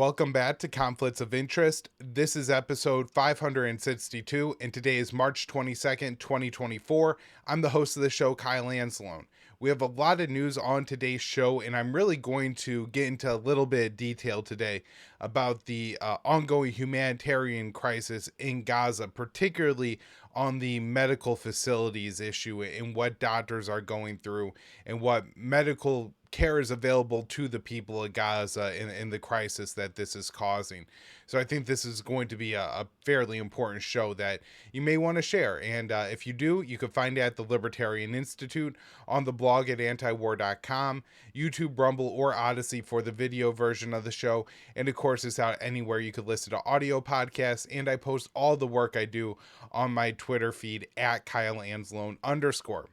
Welcome back to Conflicts of Interest. This is episode 562, and today is March 22nd, 2024. I'm the host of the show, Kyle Anzalone. We have a lot of news on today's show, and I'm really going to get into a little bit of detail today about the ongoing humanitarian crisis in Gaza, particularly on the medical facilities issue and what doctors are going through and what medical care is available to the people of Gaza in the crisis that this is causing. So I think this is going to be a fairly important show that you may want to share. And if you do, you can find it at the Libertarian Institute, on the blog at antiwar.com, YouTube, Rumble, or Odysee for the video version of the show. And of course, it's out anywhere you could listen to audio podcasts. And I post all the work I do on my Twitter feed at @KyleAnzalone_.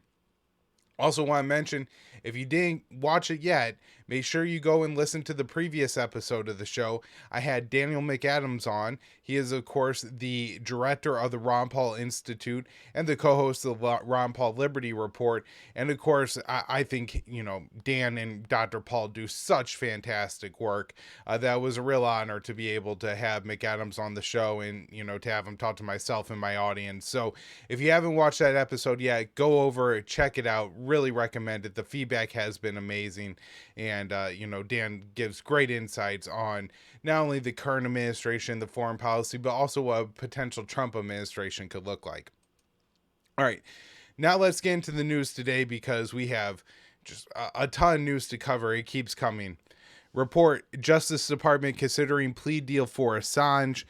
Also want to mention, if you didn't watch it yet, make sure you go and listen to the previous episode of the show. I had Daniel McAdams on. He is, of course, the director of the Ron Paul Institute and the co-host of the Ron Paul Liberty Report. And, of course, I think, Dan and Dr. Paul do such fantastic work. That was a real honor to be able to have McAdams on the show and, to have him talk to myself and my audience. So if you haven't watched that episode yet, go over, check it out. Really recommend it. The feedback has been amazing. And, Dan gives great insights on not only the current administration, the foreign policy, but also what a potential Trump administration could look like. All right, now let's get into the news today because we have just a ton of news to cover. It keeps coming. Report, Justice Department considering plea deal for Assange.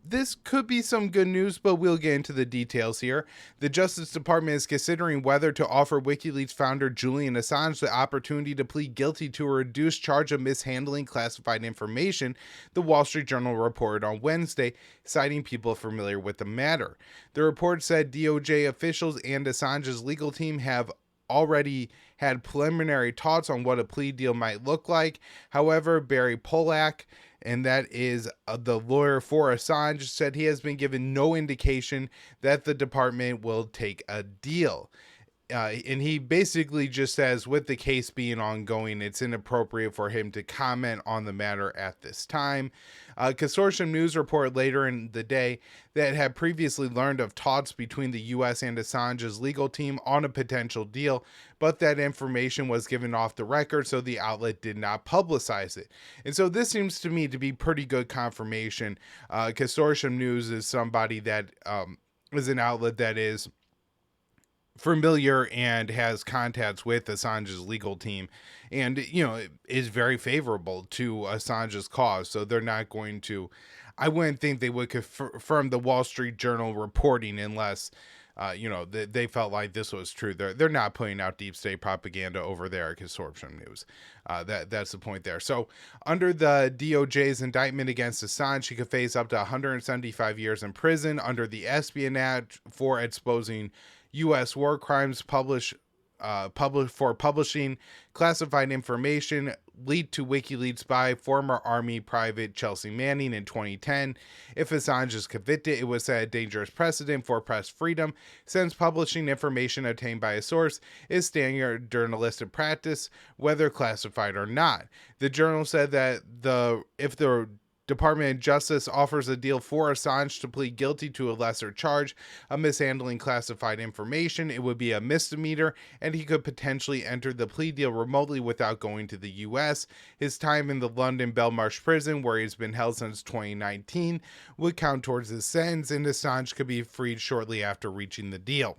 This could be some good news, but we'll get into the details here. The Justice Department is considering whether to offer WikiLeaks founder Julian Assange the opportunity to plead guilty to a reduced charge of mishandling classified information, the Wall Street Journal reported on Wednesday, citing people familiar with the matter. The report said DOJ officials and Assange's legal team have already had preliminary thoughts on what a plea deal might look like. However, Barry Polak, and that is the lawyer for Assange, said he has been given no indication that the department will take a deal. And he basically just says, with the case being ongoing, it's inappropriate for him to comment on the matter at this time. Consortium News reported later in the day that it had previously learned of talks between the U.S. and Assange's legal team on a potential deal, but that information was given off the record, so the outlet did not publicize it. And so this seems to me to be pretty good confirmation. Consortium News is somebody that is an outlet that is familiar and has contacts with Assange's legal team and, is very favorable to Assange's cause. So they're not going to, I wouldn't think they would confirm the Wall Street Journal reporting unless, they felt like this was true. They're not putting out deep state propaganda over there at Consortium News. That's the point there. So under the DOJ's indictment against Assange, he could face up to 175 years in prison under the Espionage for exposing U.S. war crimes for publishing classified information leaked to WikiLeaks by former Army Private Chelsea Manning in 2010. If Assange is convicted, it would set a dangerous precedent for press freedom, since publishing information obtained by a source is standard journalistic practice, whether classified or not. The journal said that if the Department of Justice offers a deal for Assange to plead guilty to a lesser charge of mishandling classified information, it would be a misdemeanor, and he could potentially enter the plea deal remotely without going to the U.S. His time in the London Belmarsh prison, where he's been held since 2019, would count towards his sentence, and Assange could be freed shortly after reaching the deal.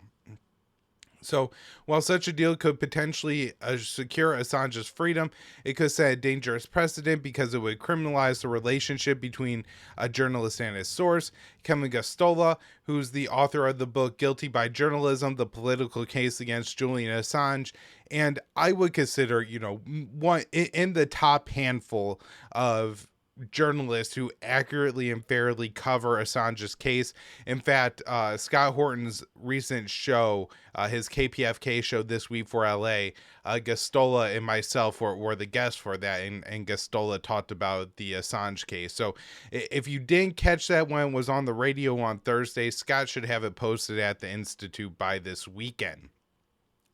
So while such a deal could potentially secure Assange's freedom, it could set a dangerous precedent because it would criminalize the relationship between a journalist and his source. Kevin Gustola, who's the author of the book Guilty by Journalism, The Political Case Against Julian Assange, and I would consider, one in the top handful of journalists who accurately and fairly cover Assange's case. In fact, Scott Horton's recent show, his KPFK show this week for LA, Gustola and myself were the guests for that, and Gustola talked about the Assange case. So if you didn't catch that when it was on the radio on Thursday, Scott should have it posted at the Institute by this weekend.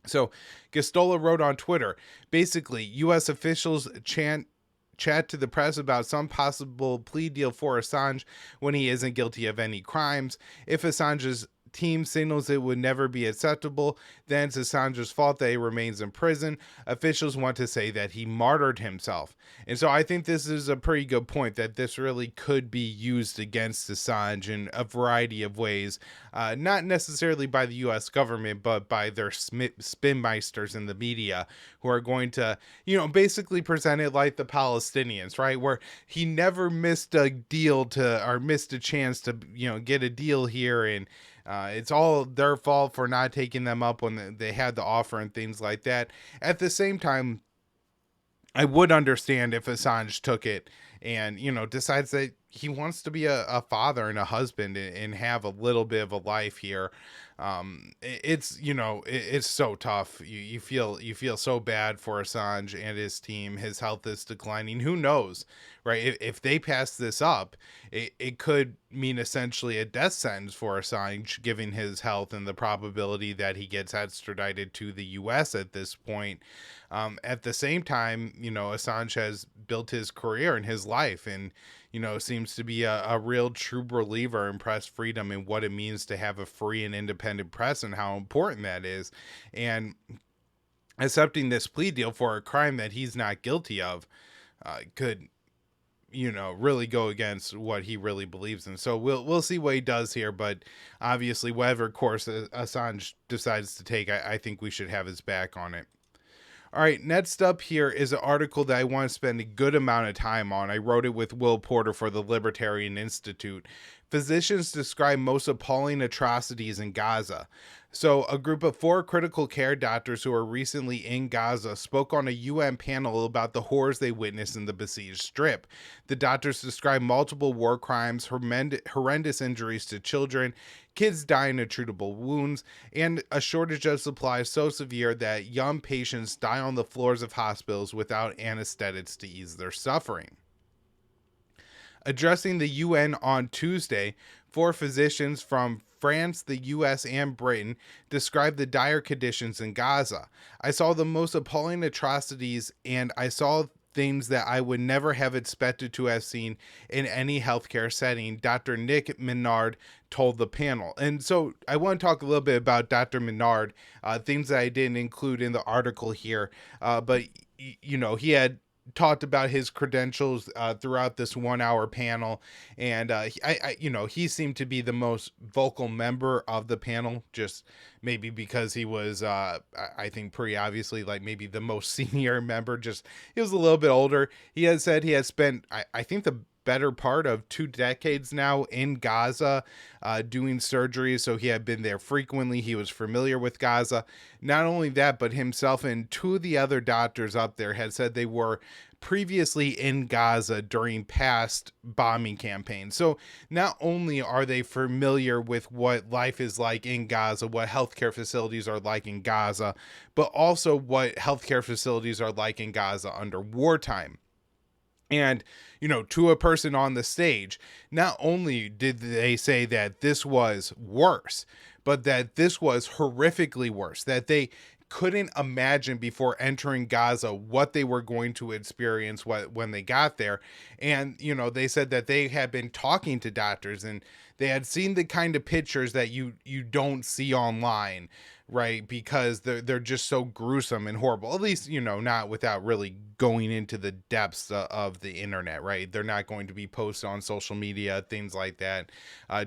So Gustola wrote on Twitter, basically, U.S. officials chat to the press about some possible plea deal for Assange when he isn't guilty of any crimes. If Assange's team signals it would never be acceptable, then it's Assange's fault that he remains in prison. Officials want to say that he martyred himself. And so I think this is a pretty good point, that this really could be used against Assange in a variety of ways, not necessarily by the U.S. government, but by their spinmeisters in the media, who are going to, basically present it like the Palestinians, right? Where he never missed a deal or missed a chance to, get a deal here, and it's all their fault for not taking them up when they had the offer and things like that. At the same time, I would understand if Assange took it and, decides that he wants to be a father and a husband and have a little bit of a life here. It's so tough. You feel so bad for Assange and his team. His health is declining. Who knows, right? If they pass this up, it could mean essentially a death sentence for Assange, given his health and the probability that he gets extradited to the U.S. at this point. At the same time, Assange has built his career and his life, and seems to be a real true believer in press freedom and what it means to have a free and independent press and how important that is. And accepting this plea deal for a crime that he's not guilty of could, really go against what he really believes in. So we'll see what he does here, but obviously whatever course Assange decides to take, I think we should have his back on it. All right, next up here is an article that I want to spend a good amount of time on. I wrote it with Will Porter for the Libertarian Institute. Physicians describe most appalling atrocities in Gaza. So a group of 4 critical care doctors who were recently in Gaza spoke on a UN panel about the horrors they witnessed in the besieged strip. The doctors described multiple war crimes, horrendous injuries to children, kids dying of treatable wounds, and a shortage of supplies so severe that young patients die on the floors of hospitals without anesthetics to ease their suffering. Addressing the UN on Tuesday, 4 physicians from France, the US, and Britain described the dire conditions in Gaza. I saw the most appalling atrocities, and I saw things that I would never have expected to have seen in any healthcare setting, Dr. Nick Menard told the panel. And so I want to talk a little bit about Dr. Menard, things that I didn't include in the article here, but he had talked about his credentials throughout this 1-hour panel, and he seemed to be the most vocal member of the panel, just maybe because he was I think pretty obviously like maybe the most senior member. Just he was a little bit older. He had said he had spent I think the better part of 2 decades now in Gaza doing surgery, so he had been there frequently. He was familiar with Gaza. Not only that, but himself and 2 of the other doctors up there had said they were previously in Gaza during past bombing campaigns. So not only are they familiar with what life is like in Gaza, what healthcare facilities are like in Gaza, but also what healthcare facilities are like in Gaza under wartime. And, to a person on the stage, not only did they say that this was worse, but that this was horrifically worse, that they couldn't imagine before entering Gaza what they were going to experience when they got there. And, they said that they had been talking to doctors and they had seen the kind of pictures that you don't see online, right? Because they're just so gruesome and horrible, at least, not without really going into the depths of the internet, right? They're not going to be posted on social media, things like that,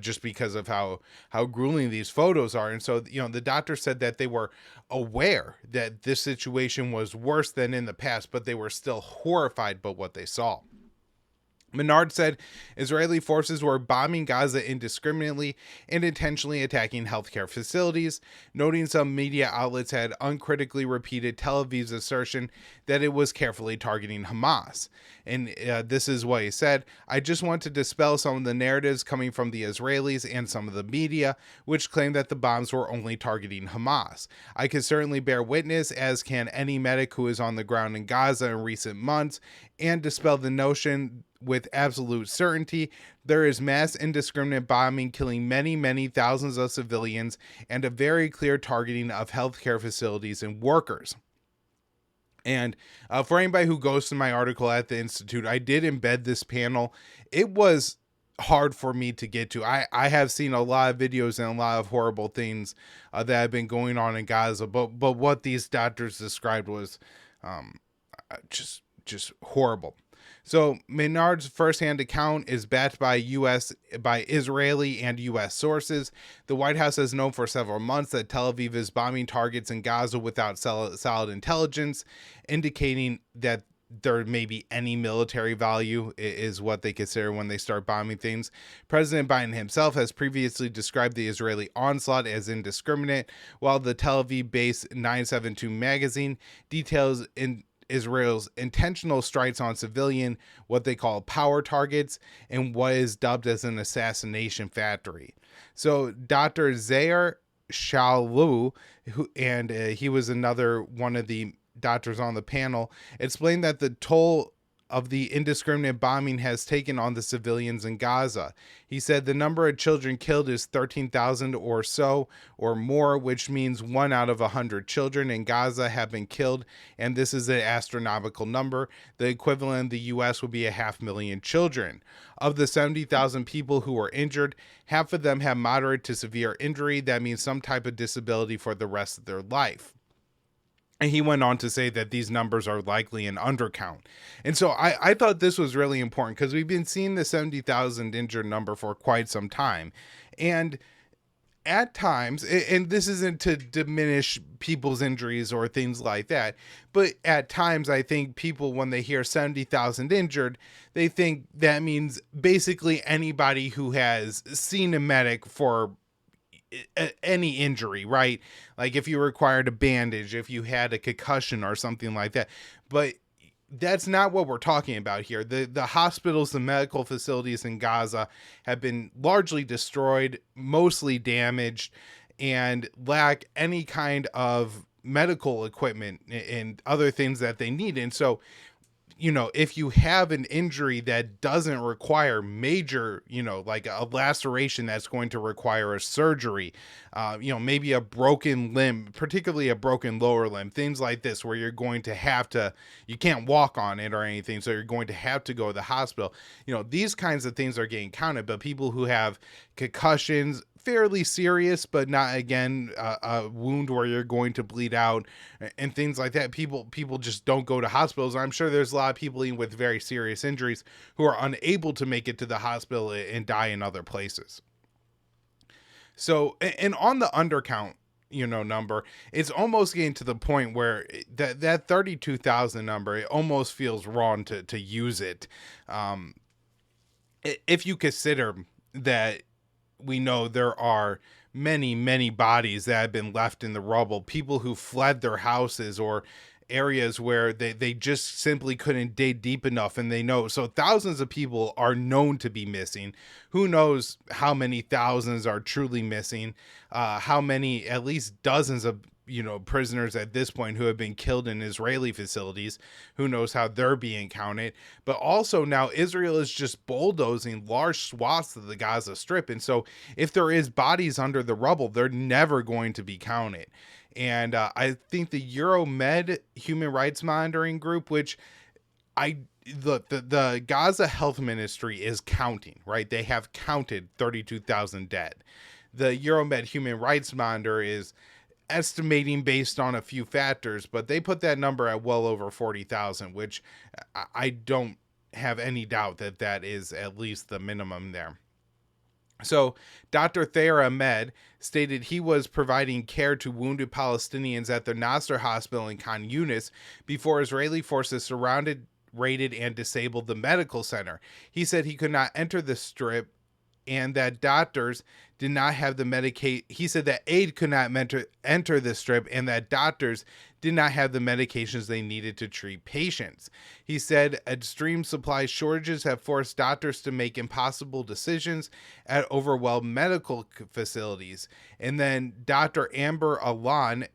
just because of how grueling these photos are. And so, the doctor said that they were aware that this situation was worse than in the past, but they were still horrified by what they saw. Menard said Israeli forces were bombing Gaza indiscriminately and intentionally attacking healthcare facilities, noting some media outlets had uncritically repeated Tel Aviv's assertion that it was carefully targeting Hamas. And this is what he said: I just want to dispel some of the narratives coming from the Israelis and some of the media, which claim that the bombs were only targeting Hamas. I can certainly bear witness, as can any medic who is on the ground in Gaza in recent months, and dispel the notion with absolute certainty. There is mass indiscriminate bombing killing many, many thousands of civilians and a very clear targeting of healthcare facilities and workers. And for anybody who goes to my article at the Institute, I did embed this panel. It was hard for me to get to. I have seen a lot of videos and a lot of horrible things that have been going on in Gaza, but what these doctors described was um, just horrible. So Maynard's firsthand account is backed by Israeli and U.S. sources. The White House has known for several months that Tel Aviv is bombing targets in Gaza without solid intelligence, indicating that there may be any military value is what they consider when they start bombing things. President Biden himself has previously described the Israeli onslaught as indiscriminate, while the Tel Aviv-based 972 magazine details in Israel's intentional strikes on civilian, what they call power targets, and what is dubbed as an assassination factory. So Dr. Zair Shalu, he was another one of the doctors on the panel, explained that the toll of the indiscriminate bombing has taken on the civilians in Gaza. He said the number of children killed is 13,000 or so or more, which means 1 out of 100 children in Gaza have been killed, and this is an astronomical number. The equivalent in the U.S. would be 500,000 children. Of the 70,000 people who were injured, half of them have moderate to severe injury. That means some type of disability for the rest of their life. And he went on to say that these numbers are likely an undercount. And so I thought this was really important because we've been seeing the 70,000 injured number for quite some time. And at times, and this isn't to diminish people's injuries or things like that, but at times I think people, when they hear 70,000 injured, they think that means basically anybody who has seen a medic for any injury, right? Like if you required a bandage, if you had a concussion or something like that. But that's not what we're talking about here. The hospitals, the medical facilities in Gaza have been largely destroyed, mostly damaged, and lack any kind of medical equipment and other things that they need. And so, if you have an injury that doesn't require major, like a laceration that's going to require a surgery, maybe a broken limb, particularly a broken lower limb, things like this, where you're going to have to, you can't walk on it or anything, so you're going to have to go to the hospital. These kinds of things are getting counted, but people who have concussions, fairly serious, but not, again, a wound where you're going to bleed out and things like that. People just don't go to hospitals. I'm sure there's a lot of people even with very serious injuries who are unable to make it to the hospital and die in other places. So, and on the undercount, number, it's almost getting to the point where that 32,000 number, it almost feels wrong to use it. If you consider that we know there are many, many bodies that have been left in the rubble, people who fled their houses or areas where they just simply couldn't dig deep enough, and they know. So thousands of people are known to be missing. Who knows how many thousands are truly missing, how many, at least dozens of prisoners at this point who have been killed in Israeli facilities. Who knows how they're being counted. But also now Israel is just bulldozing large swaths of the Gaza Strip. And so if there is bodies under the rubble, they're never going to be counted. And I think the Euromed Human Rights Monitoring Group, which the Gaza Health Ministry is counting, right? They have counted 32,000 dead. The Euromed Human Rights Monitor is estimating based on a few factors, but they put that number at well over 40,000, which I don't have any doubt that is at least the minimum there. So Dr. Thayer Ahmed stated he was providing care to wounded Palestinians at the Nasser hospital in Khan Yunis before Israeli forces surrounded, raided, and disabled the medical center. He said he could not enter the strip and that doctors did not have the medication. He said that aid could not enter the strip and that doctors did not have the medications they needed to treat patients. He said extreme supply shortages have forced doctors to make impossible decisions at overwhelmed medical facilities. And then Dr. Amber Alan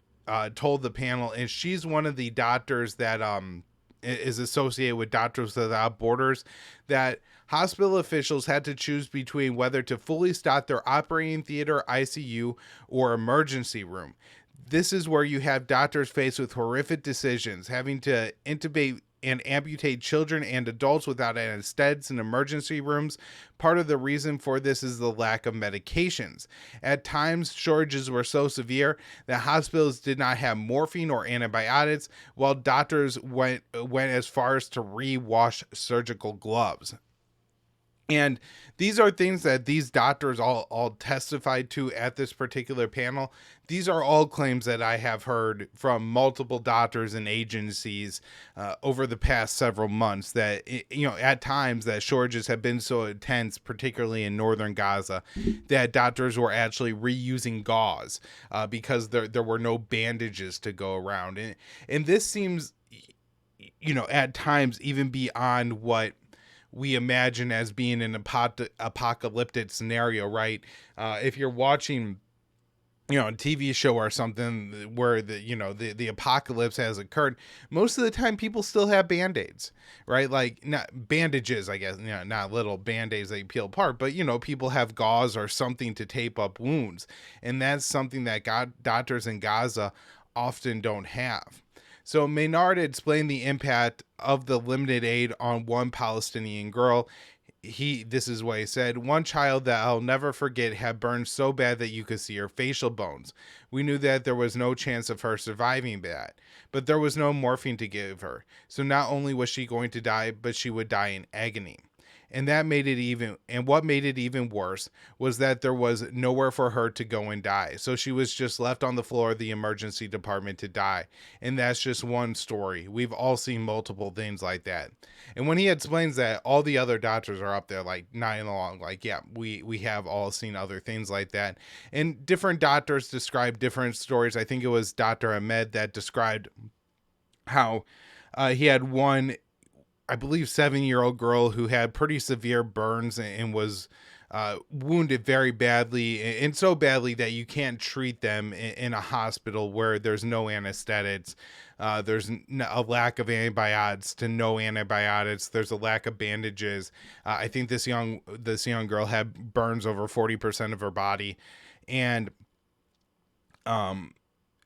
told the panel, and she's one of the doctors that is associated with Doctors Without Borders, that hospital officials had to choose between whether to fully stock their operating theater, ICU, or emergency room. This is where you have doctors faced with horrific decisions, having to intubate and amputate children and adults without anesthetics in emergency rooms. Part of the reason for this is the lack of medications. At times, shortages were so severe that hospitals did not have morphine or antibiotics, while doctors went as far as to re-wash surgical gloves. And these are things that these doctors all testified to at this particular panel. These are all claims that I have heard from multiple doctors and agencies over the past several months, that, at times that shortages have been so intense, particularly in northern Gaza, that doctors were actually reusing gauze because there were no bandages to go around. And this seems, at times even beyond what we imagine as being an apocalyptic scenario, right? If you're watching, a TV show or something where the apocalypse has occurred, most of the time people still have band-aids, right? Like, not bandages, I guess, not little band-aids that you peel apart, but people have gauze or something to tape up wounds. And that's something that doctors in Gaza often don't have. So Maynard explained the impact of the limited aid on one Palestinian girl. This is what he said: "One child that I'll never forget had burned so bad that you could see her facial bones. We knew that there was no chance of her surviving that, but there was no morphine to give her. So not only was she going to die, but she would die in agony. And what made it even worse was that there was nowhere for her to go and die. So she was just left on the floor of the emergency department to die. And that's just one story. We've all seen multiple things like that." And when he explains that, all the other doctors are up there like nodding along, like, yeah, we have all seen other things like that. And different doctors describe different stories. I think it was Dr. Ahmed that described how he had one, I believe, 7-year-old girl who had pretty severe burns and was wounded very badly, and so badly that you can't treat them in a hospital where there's no anesthetics. There's a lack of antibiotics to no antibiotics. There's a lack of bandages. I think this young girl had burns over 40% of her body, and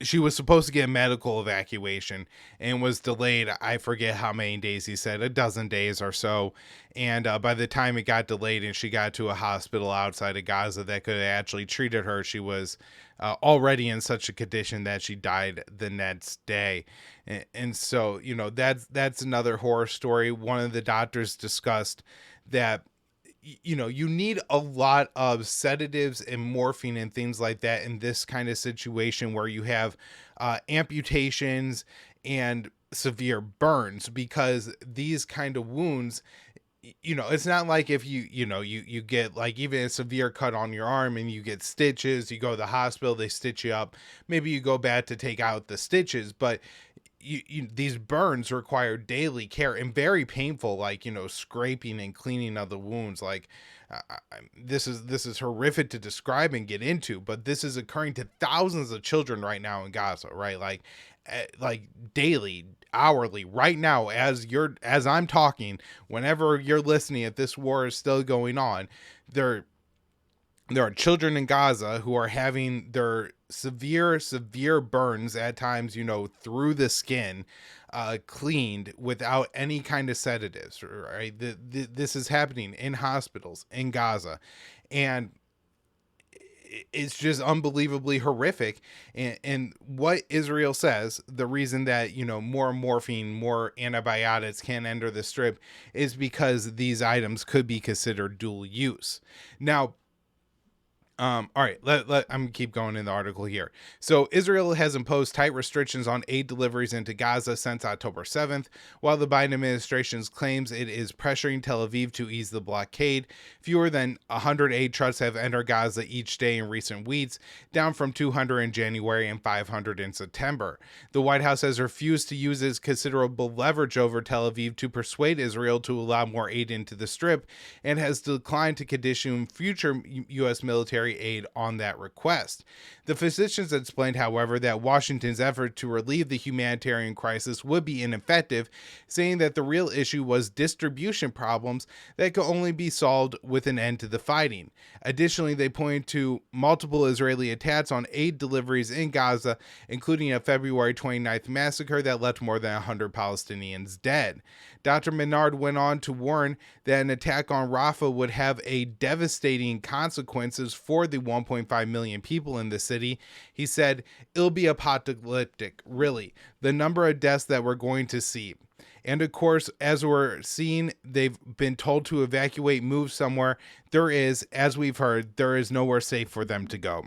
she was supposed to get medical evacuation and was delayed. I forget how many days he said, a dozen days or so. And by the time it got delayed and she got to a hospital outside of Gaza that could have actually treated her, she was already in such a condition that she died the next day. And so, that's another horror story. One of the doctors discussed that you need a lot of sedatives and morphine and things like that in this kind of situation where you have amputations and severe burns, because these kind of wounds, it's not like if you get like even a severe cut on your arm and you get stitches, you go to the hospital, they stitch you up, maybe you go back to take out the stitches, but these burns require daily care and very painful, like, scraping and cleaning of the wounds. Like, this is horrific to describe and get into, but this is occurring to thousands of children right now in Gaza, right? Like daily, hourly, right now, as I'm talking, whenever you're listening, if this war is still going on, there are children in Gaza who are having their severe burns at times, through the skin, cleaned without any kind of sedatives, right? This is happening in hospitals in Gaza, and it's just unbelievably horrific. And what Israel says, the reason that, more morphine, more antibiotics can't enter the Strip is because these items could be considered dual use. Now, all right, I'm gonna keep going in the article here. So Israel has imposed tight restrictions on aid deliveries into Gaza since October 7th, while the Biden administration claims it is pressuring Tel Aviv to ease the blockade. Fewer than 100 aid trucks have entered Gaza each day in recent weeks, down from 200 in January and 500 in September. The White House has refused to use its considerable leverage over Tel Aviv to persuade Israel to allow more aid into the Strip, and has declined to condition future U.S. military humanitarian aid on that request. The physicians explained, however, that Washington's effort to relieve the humanitarian crisis would be ineffective, saying that the real issue was distribution problems that could only be solved with an end to the fighting. Additionally, they pointed to multiple Israeli attacks on aid deliveries in Gaza, including a February 29th massacre that left more than 100 Palestinians dead. Dr. Menard went on to warn that an attack on Rafa would have a devastating consequences for the 1.5 million people in the city. He said, "It'll be apocalyptic, really, the number of deaths that we're going to see." And of course, as we're seeing, they've been told to evacuate, move somewhere. There is, as we've heard, there is nowhere safe for them to go.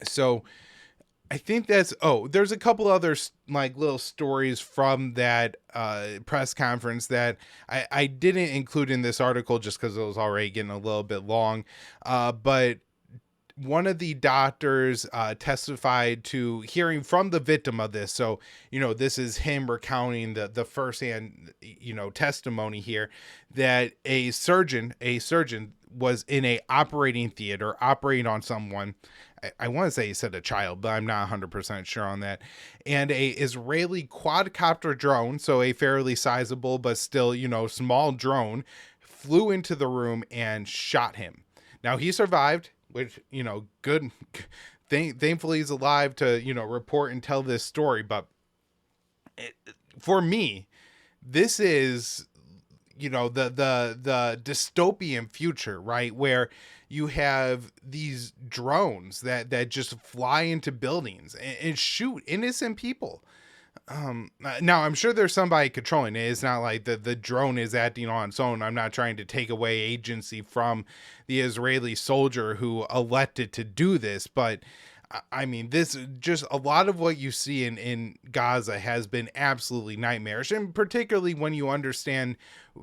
So I think there's a couple other like little stories from that press conference that I didn't include in this article just because it was already getting a little bit long. But one of the doctors testified to hearing from the victim of this. So, this is him recounting the firsthand, testimony here, that a surgeon was in a operating theater operating on someone. I want to say he said a child, but I'm not 100% sure on that. And a Israeli quadcopter drone, so a fairly sizable but still, small drone, flew into the room and shot him. Now he survived, which, good. Thankfully he's alive to, report and tell this story. But for me, this is, the dystopian future, right? Where you have these drones that just fly into buildings and shoot innocent people. Now I'm sure there's somebody controlling it. It's not like the drone is acting on its own. I'm not trying to take away agency from the Israeli soldier who elected to do this, but I mean, this just a lot of what you see in Gaza has been absolutely nightmarish, and particularly when you understand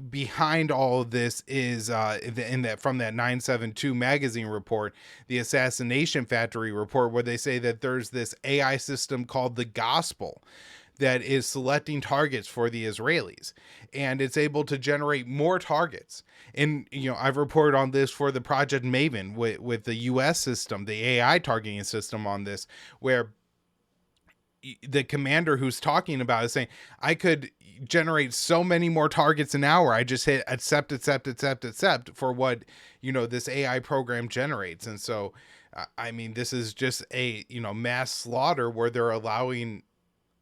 behind all of this is in that from that 972 magazine report, the Assassination Factory report, where they say that there's this AI system called the Gospel that is selecting targets for the Israelis, and it's able to generate more targets. And, I've reported on this for the Project Maven with the US system, the AI targeting system on this, where the commander who's talking about is saying, I could generate so many more targets an hour. I just hit accept for what, this AI program generates. And so, I mean, this is just a, mass slaughter where they're allowing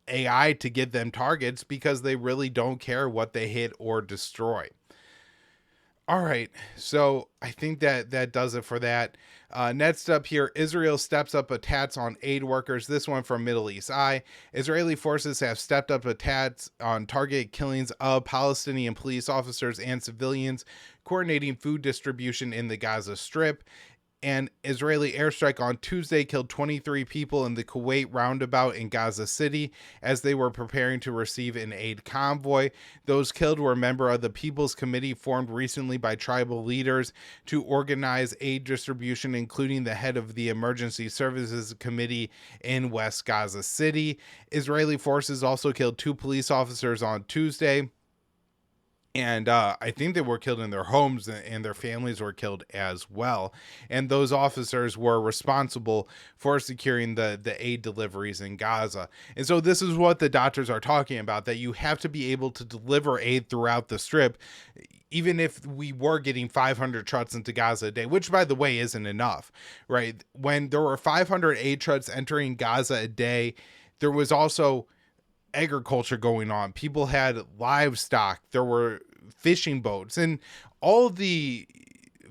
AI to give them targets because they really don't care what they hit or destroy. All right, so I think that does it for that. Next up here, Israel steps up attacks on aid workers. This one from Middle East Eye. Israeli forces have stepped up attacks on targeted killings of Palestinian police officers and civilians, coordinating food distribution in the Gaza Strip. An Israeli airstrike on Tuesday killed 23 people in the Kuwait roundabout in Gaza City as they were preparing to receive an aid convoy. Those killed were a member of the People's Committee formed recently by tribal leaders to organize aid distribution, including the head of the Emergency Services Committee in West Gaza City. Israeli forces also killed 2 police officers on Tuesday. And I think they were killed in their homes, and their families were killed as well. And those officers were responsible for securing the aid deliveries in Gaza. And so this is what the doctors are talking about, that you have to be able to deliver aid throughout the Strip, even if we were getting 500 trucks into Gaza a day, which, by the way, isn't enough, right? When there were 500 aid trucks entering Gaza a day, there was also agriculture going on. People had livestock, there were fishing boats, and all the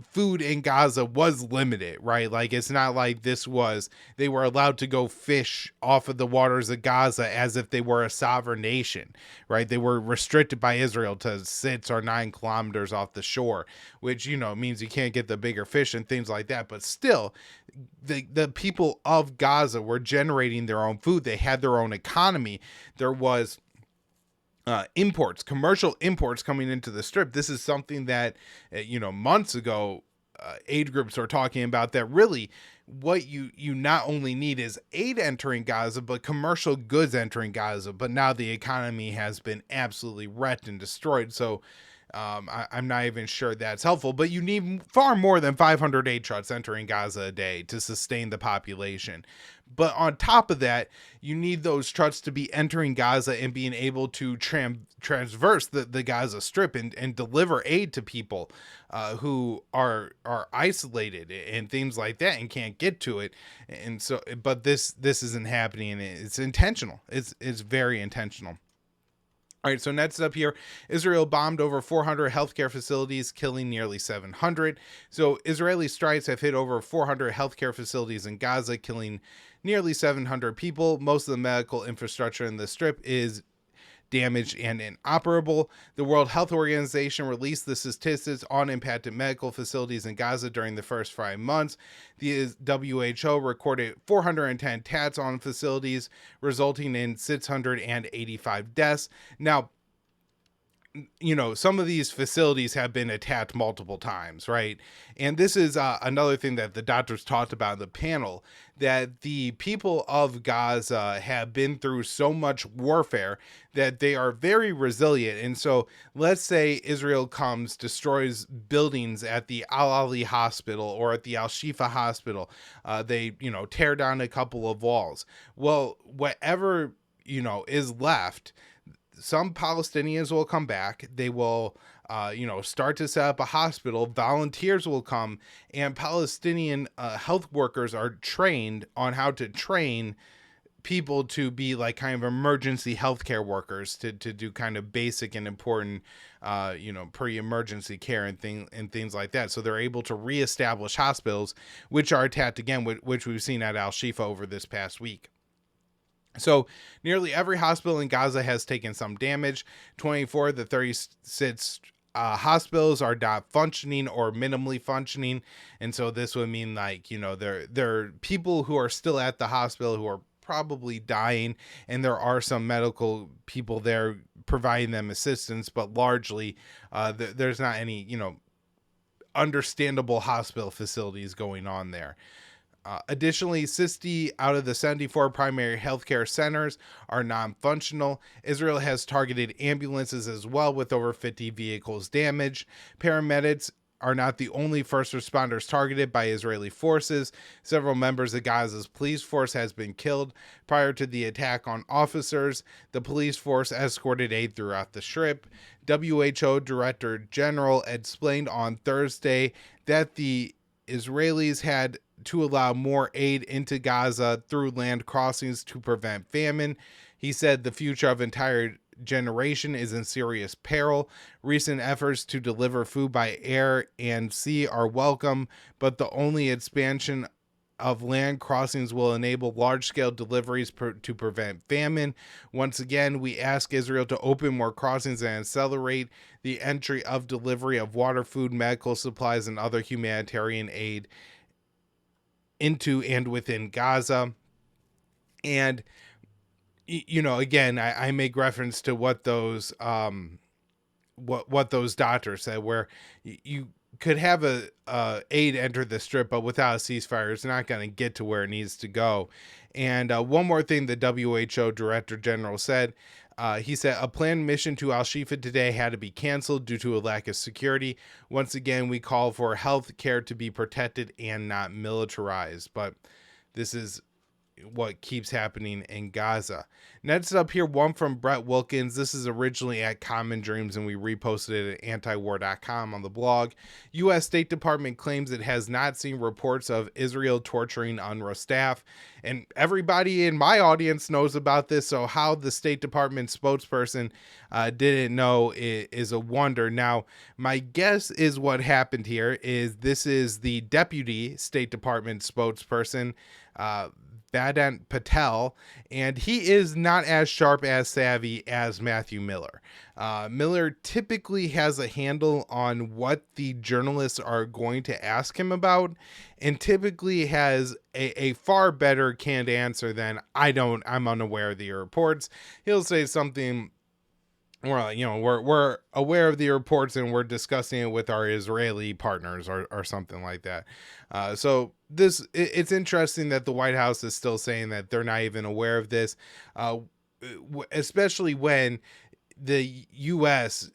food in Gaza was limited, right? Like, it's not like they were allowed to go fish off of the waters of Gaza as if they were a sovereign nation, right? They were restricted by Israel to 6 or 9 kilometers off the shore, which, means you can't get the bigger fish and things like that. But still, the people of Gaza were generating their own food. They had their own economy. There was commercial imports coming into the Strip. This is something that, months ago, aid groups are talking about, that really what you not only need is aid entering Gaza, but commercial goods entering Gaza. But now the economy has been absolutely wrecked and destroyed. So I'm not even sure that's helpful, but you need far more than 500 aid trucks entering Gaza a day to sustain the population. But on top of that, you need those trucks to be entering Gaza and being able to transverse the Gaza Strip and deliver aid to people who are isolated and things like that and can't get to it. And so, but this isn't happening. It's intentional. It's very intentional. All right, so next up here, Israel bombed over 400 healthcare facilities, killing nearly 700. So Israeli strikes have hit over 400 healthcare facilities in Gaza, killing nearly 700 people. Most of the medical infrastructure in the Strip is damaged and inoperable. The World Health Organization released the statistics on impacted medical facilities in Gaza during the first 5 months. The WHO recorded 410 attacks on facilities, resulting in 685 deaths. Now, some of these facilities have been attacked multiple times, right? And this is another thing that the doctors talked about in the panel, that the people of Gaza have been through so much warfare that they are very resilient. And so let's say Israel comes, destroys buildings at the Al-Ali hospital or at the Al-Shifa hospital. They, tear down a couple of walls. Well, whatever, is left, some Palestinians will come back. They will, start to set up a hospital. Volunteers will come, and Palestinian health workers are trained on how to train people to be like kind of emergency healthcare workers to do kind of basic and important, pre-emergency care and things like that. So they're able to reestablish hospitals, which are attacked again, which we've seen at Al-Shifa over this past week. So nearly every hospital in Gaza has taken some damage. 24 of the 36 hospitals are not functioning or minimally functioning. And so this would mean there are people who are still at the hospital who are probably dying, and there are some medical people there providing them assistance, but largely there's not any, understandable hospital facilities going on there. Additionally, 60 out of the 74 primary healthcare centers are non-functional. Israel has targeted ambulances as well, with over 50 vehicles damaged. Paramedics are not the only first responders targeted by Israeli forces. Several members of Gaza's police force has been killed. Prior to the attack on officers, the police force escorted aid throughout the Strip. WHO Director General explained on Thursday that the Israelis had to allow more aid into Gaza through land crossings to prevent famine. He said the future of entire generation is in serious peril. Recent efforts to deliver food by air and sea are welcome, but the only expansion of land crossings will enable large-scale deliveries to prevent famine. Once again, we ask Israel to open more crossings and accelerate the entry of delivery of water, food, medical supplies, and other humanitarian aid into and within Gaza. And again, I make reference to what those what those doctors said, where you could have a aid enter the Strip, but without a ceasefire, it's not going to get to where it needs to go. And one more thing the WHO Director General said. He said a planned mission to Al-Shifa today had to be canceled due to a lack of security. Once again, we call for health care to be protected and not militarized. But this is what keeps happening in Gaza. Next up here, one from Brett Wilkins. This is originally at Common Dreams, and we reposted it at antiwar.com on the blog. U.S. State Department claims it has not seen reports of Israel torturing UNRWA staff. And everybody in my audience knows about this, so how the State Department spokesperson didn't know is a wonder. Now, my guess is what happened here is this is the Deputy State Department spokesperson, Vedant Patel, and he is not as sharp as savvy as Matthew Miller. Miller typically has a handle on what the journalists are going to ask him about, and typically has a far better canned answer than I'm unaware of the reports. He'll say something, we're aware of the reports and we're discussing it with our Israeli partners or something like that. So it's interesting that the White House is still saying that they're not even aware of this, especially when the U.S.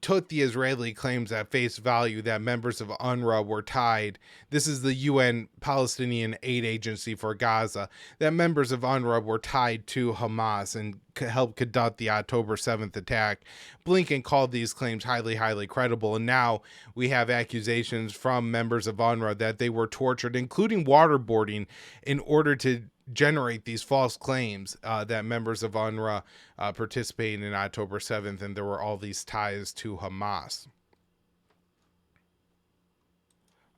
took the Israeli claims at face value that members of UNRWA were tied. This is the UN Palestinian Aid Agency for Gaza, that members of UNRWA were tied to Hamas and helped conduct the October 7th attack. Blinken called these claims highly, highly credible. And now we have accusations from members of UNRWA that they were tortured, including waterboarding, in order to generate these false claims that members of UNRWA participated in October 7th, and there were all these ties to Hamas.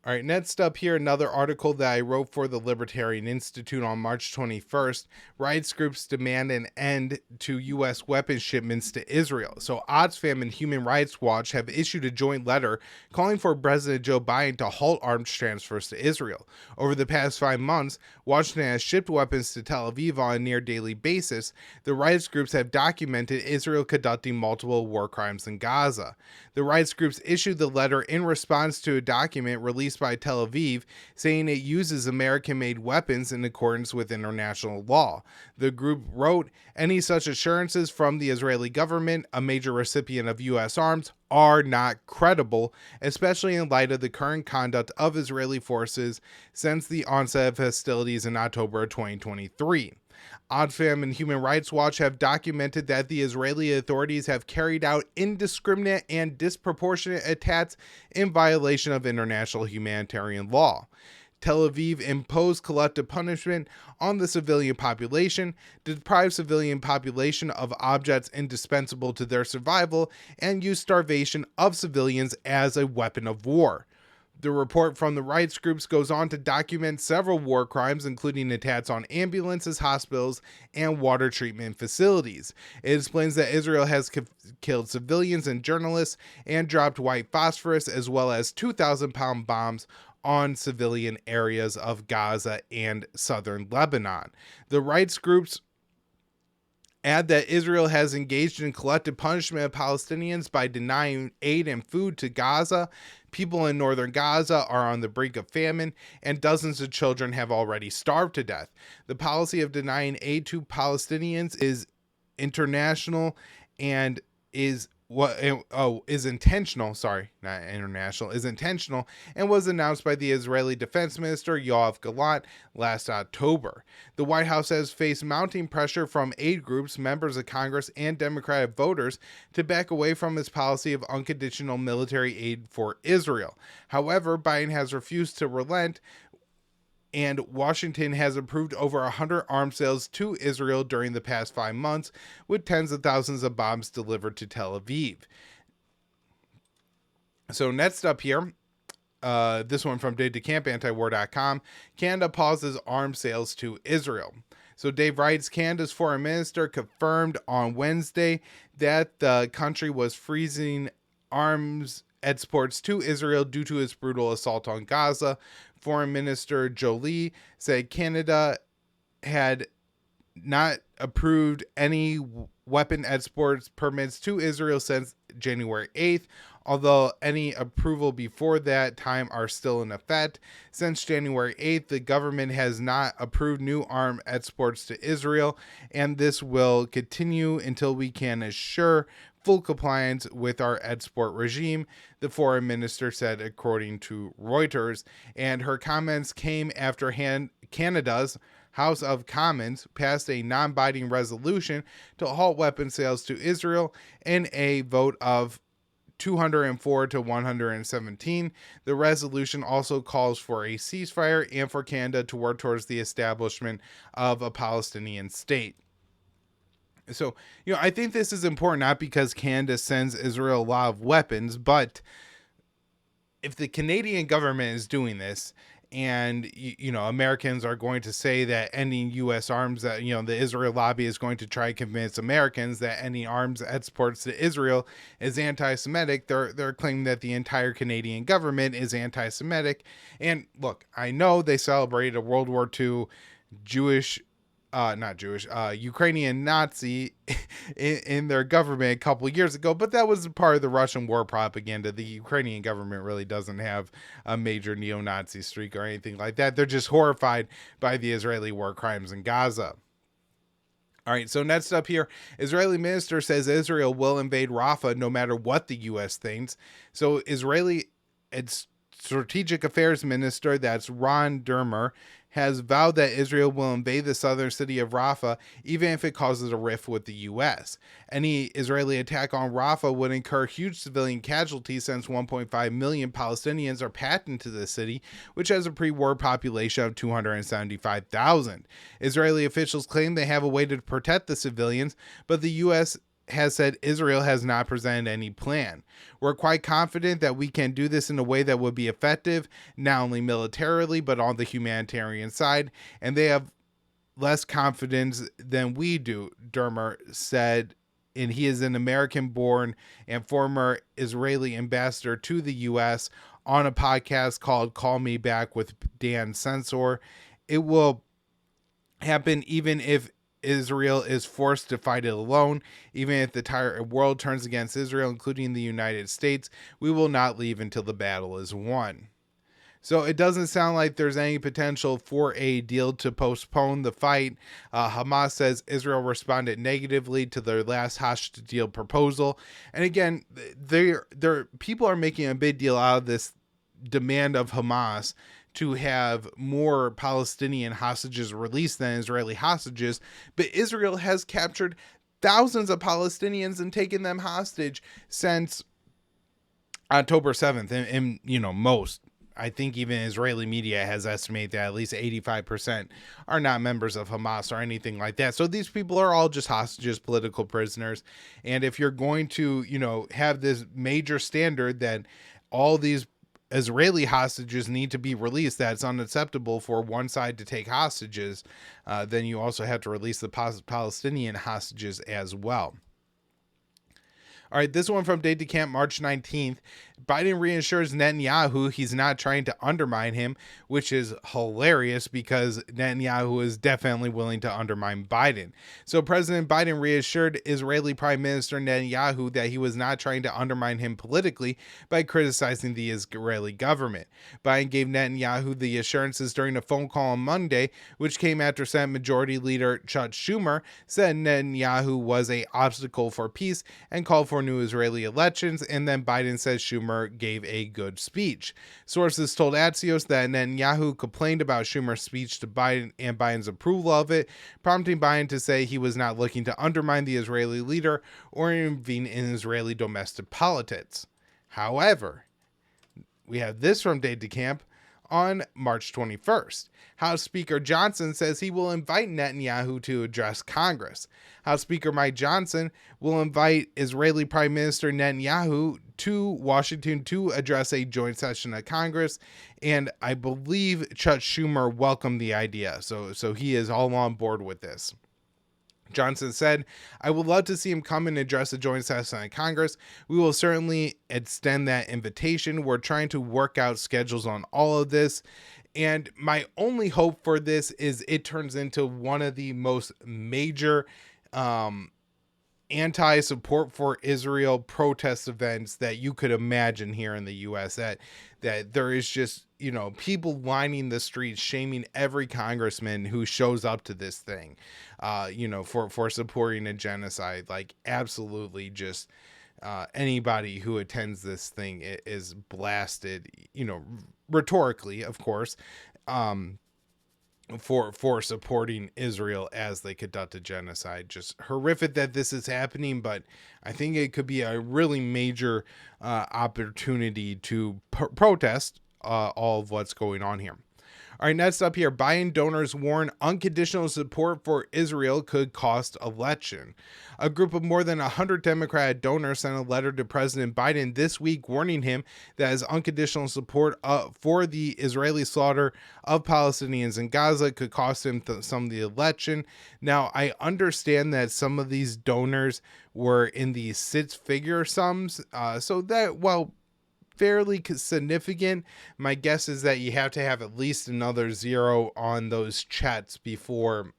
All right, next up here, another article that I wrote for the Libertarian Institute on March 21st. Rights groups demand an end to U.S. weapons shipments to Israel. So Oxfam and Human Rights Watch have issued a joint letter calling for President Joe Biden to halt arms transfers to Israel. Over the past 5 months, Washington has shipped weapons to Tel Aviv on a near daily basis. The rights groups have documented Israel conducting multiple war crimes in Gaza. The rights groups issued the letter in response to a document released by Tel Aviv saying it uses American-made weapons in accordance with international law. The group wrote, "Any such assurances from the Israeli government, a major recipient of U.S. arms, are not credible, especially in light of the current conduct of Israeli forces since the onset of hostilities in October 2023. Oxfam and Human Rights Watch have documented that the Israeli authorities have carried out indiscriminate and disproportionate attacks in violation of international humanitarian law. Tel Aviv imposed collective punishment on the civilian population, deprived civilian population of objects indispensable to their survival, and used starvation of civilians as a weapon of war." The report from the rights groups goes on to document several war crimes, including attacks on ambulances, hospitals, and water treatment facilities. It explains that Israel has killed civilians and journalists and dropped white phosphorus as well as 2,000-pound bombs on civilian areas of Gaza and southern Lebanon. The rights groups add that Israel has engaged in collective punishment of Palestinians by denying aid and food to Gaza. People in northern Gaza are on the brink of famine, and dozens of children have already starved to death. The policy of denying aid to Palestinians is international and is intentional, and was announced by the Israeli Defense Minister Yoav Gallant last October. The White House has faced mounting pressure from aid groups, members of Congress, and Democratic voters to back away from its policy of unconditional military aid for Israel. However, Biden has refused to relent, and Washington has approved over 100 arms sales to Israel during the past 5 months, with tens of thousands of bombs delivered to Tel Aviv. So next up here, this one from Dave DeCamp, antiwar.com. Canada pauses arms sales to Israel. So Dave writes, Canada's foreign minister confirmed on Wednesday that the country was freezing arms exports to Israel due to its brutal assault on Gaza. Foreign Minister Jolie said Canada had not approved any weapon exports permits to Israel since January 8th, although any approval before that time are still in effect. Since January 8th, the government has not approved new arm exports to Israel, and this will continue until we can assure full compliance with our export regime, the foreign minister said, according to Reuters. And her comments came after Canada's House of Commons passed a non-binding resolution to halt weapon sales to Israel in a vote of 204 to 117. The resolution also calls for a ceasefire and for Canada to work towards the establishment of a Palestinian state. So, I think this is important, not because Canada sends Israel a lot of weapons, but if the Canadian government is doing this, and, Americans are going to say that ending U.S. arms, that, the Israel lobby is going to try to convince Americans that ending arms exports to Israel is anti-Semitic. They're claiming that the entire Canadian government is anti-Semitic. And look, I know they celebrated a World War II Ukrainian Nazi in their government a couple years ago, but that was part of the Russian war propaganda. The Ukrainian government really doesn't have a major neo-Nazi streak or anything like that. They're just horrified by the Israeli war crimes in Gaza. All right, so next up here, Israeli minister says Israel will invade Rafah no matter what the U.S. thinks. So Israeli strategic affairs minister, that's Ron Dermer, has vowed that Israel will invade the southern city of Rafah even if it causes a rift with the U.S. Any Israeli attack on Rafah would incur huge civilian casualties since 1.5 million Palestinians are packed into the city, which has a pre-war population of 275,000. Israeli officials claim they have a way to protect the civilians, but the U.S. has said Israel has not presented any plan. We're quite confident that we can do this in a way that would be effective, not only militarily, but on the humanitarian side, and they have less confidence than we do, Dermer said, and he is an American-born and former Israeli ambassador to the U.S. on a podcast called Call Me Back with Dan Censor. It will happen even if Israel is forced to fight it alone. Even if the entire world turns against Israel, including the United States, we will not leave until the battle is won. So it doesn't sound like there's any potential for a deal to postpone the fight. Hamas says Israel responded negatively to their last hostage deal proposal. And again, people are making a big deal out of this demand of Hamas to have more Palestinian hostages released than Israeli hostages, but Israel has captured thousands of Palestinians and taken them hostage since October 7th. And most, I think even Israeli media has estimated that at least 85% are not members of Hamas or anything like that. So these people are all just hostages, political prisoners. And if you're going to, have this major standard that all these Israeli hostages need to be released, that's unacceptable for one side to take hostages, then you also have to release the Palestinian hostages as well. All right, this one from Date to Camp, March 19th. Biden reassures Netanyahu he's not trying to undermine him, which is hilarious because Netanyahu is definitely willing to undermine Biden. So President Biden reassured Israeli Prime Minister Netanyahu that he was not trying to undermine him politically by criticizing the Israeli government. Biden gave Netanyahu the assurances during a phone call on Monday, which came after Senate Majority Leader Chuck Schumer said Netanyahu was an obstacle for peace and called for new Israeli elections, and then Biden says Schumer gave a good speech. Sources told Axios that Netanyahu complained about Schumer's speech to Biden and Biden's approval of it, prompting Biden to say he was not looking to undermine the Israeli leader or intervene in Israeli domestic politics. However, we have this from Date to Camp on March 21st. House Speaker Johnson says he will invite Netanyahu to address Congress. House Speaker Mike Johnson will invite Israeli Prime Minister Netanyahu to Washington to address a joint session of Congress, and I believe Chuck Schumer welcomed the idea, so he is all on board with this. Johnson said, "I would love to see him come and address a joint session of Congress. We will certainly extend that invitation. We're trying to work out schedules on all of this. And my only hope for this is it turns into one of the most major anti-support for Israel protest events that you could imagine here in the U.S. That there is just, people lining the streets, shaming every congressman who shows up to this thing, for supporting a genocide. Like, absolutely just anybody who attends this thing is blasted, rhetorically, of course, for supporting Israel as they conduct a genocide. Just horrific that this is happening, but I think it could be a really major opportunity to protest all of what's going on here. All right, next up here, Biden donors warn unconditional support for Israel could cost election. A group of more than 100 Democratic donors sent a letter to President Biden this week warning him that his unconditional support for the Israeli slaughter of Palestinians in Gaza could cost him some of the election. Now, I understand that some of these donors were in the six-figure sums, so that, well, fairly significant. My guess is that you have to have at least another zero on those chats before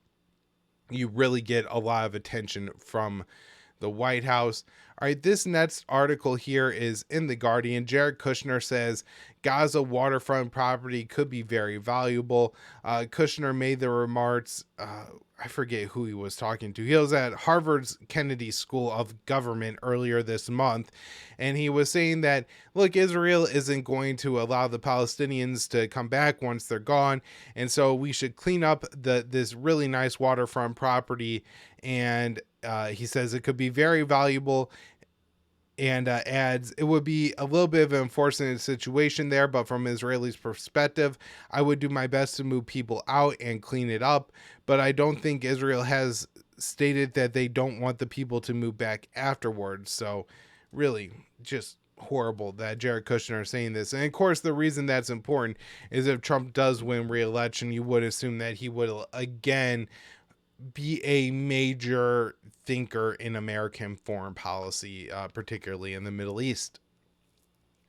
you really get a lot of attention from the White House. All right, this next article here is in The Guardian. Jared Kushner says Gaza waterfront property could be very valuable. Kushner made the remarks. I forget who he was talking to. He was at Harvard's Kennedy School of Government earlier this month, and he was saying that, look, Israel isn't going to allow the Palestinians to come back once they're gone, and so we should clean up this really nice waterfront property. And he says it could be very valuable, and adds, it would be a little bit of an unfortunate situation there, but from Israelis' perspective, I would do my best to move people out and clean it up. But I don't think Israel has stated that they don't want the people to move back afterwards. So really just horrible that Jared Kushner is saying this. And of course, the reason that's important is if Trump does win re-election, you would assume that he would again be a major thinker in American foreign policy, particularly in the Middle East.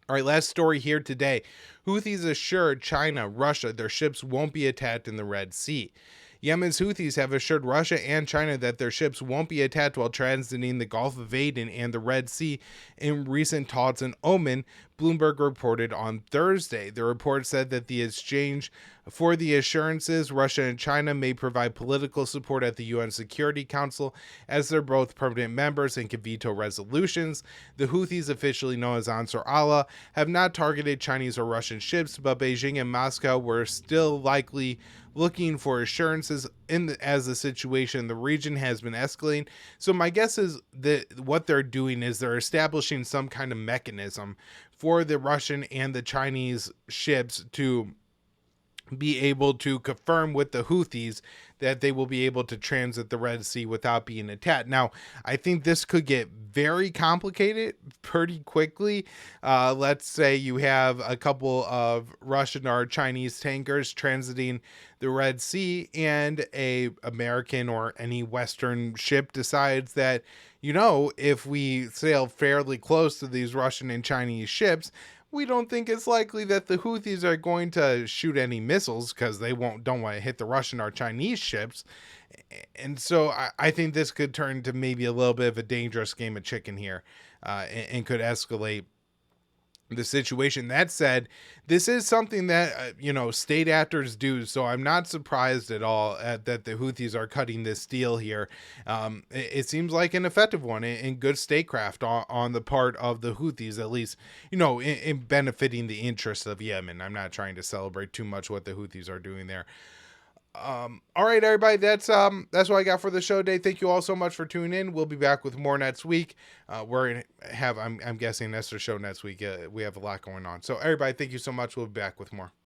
All right, last story here today. Houthis assured China, Russia, their ships won't be attacked in the Red Sea. Yemen's Houthis have assured Russia and China that their ships won't be attacked while transiting the Gulf of Aden and the Red Sea in recent talks in Oman, Bloomberg reported on Thursday. The report said that the exchange for the assurances, Russia and China may provide political support at the UN Security Council as they're both permanent members and can veto resolutions. The Houthis, officially known as Ansar Allah, have not targeted Chinese or Russian ships, but Beijing and Moscow were still likely looking for assurances as the situation in the region has been escalating. So my guess is that what they're doing is they're establishing some kind of mechanism for the Russian and the Chinese ships to be able to confirm with the Houthis that they will be able to transit the Red Sea without being attacked. Now, I think this could get very complicated pretty quickly. Let's say you have a couple of Russian or Chinese tankers transiting the Red Sea, and a American or any Western ship decides that, if we sail fairly close to these Russian and Chinese ships, we don't think it's likely that the Houthis are going to shoot any missiles because they don't want to hit the Russian or Chinese ships. And so I think this could turn to maybe a little bit of a dangerous game of chicken here, and could escalate the situation. That said, this is something that, state actors do. So I'm not surprised at all that the Houthis are cutting this deal here. It seems like an effective one and good statecraft on the part of the Houthis, at least, in benefiting the interests of Yemen. I'm not trying to celebrate too much what the Houthis are doing there. All right, everybody, that's what I got for the show today. Thank you all so much for tuning in. We'll be back with more next week. We're gonna have, I'm guessing, Esther's show next week. We have a lot going on. So everybody, thank you so much. We'll be back with more.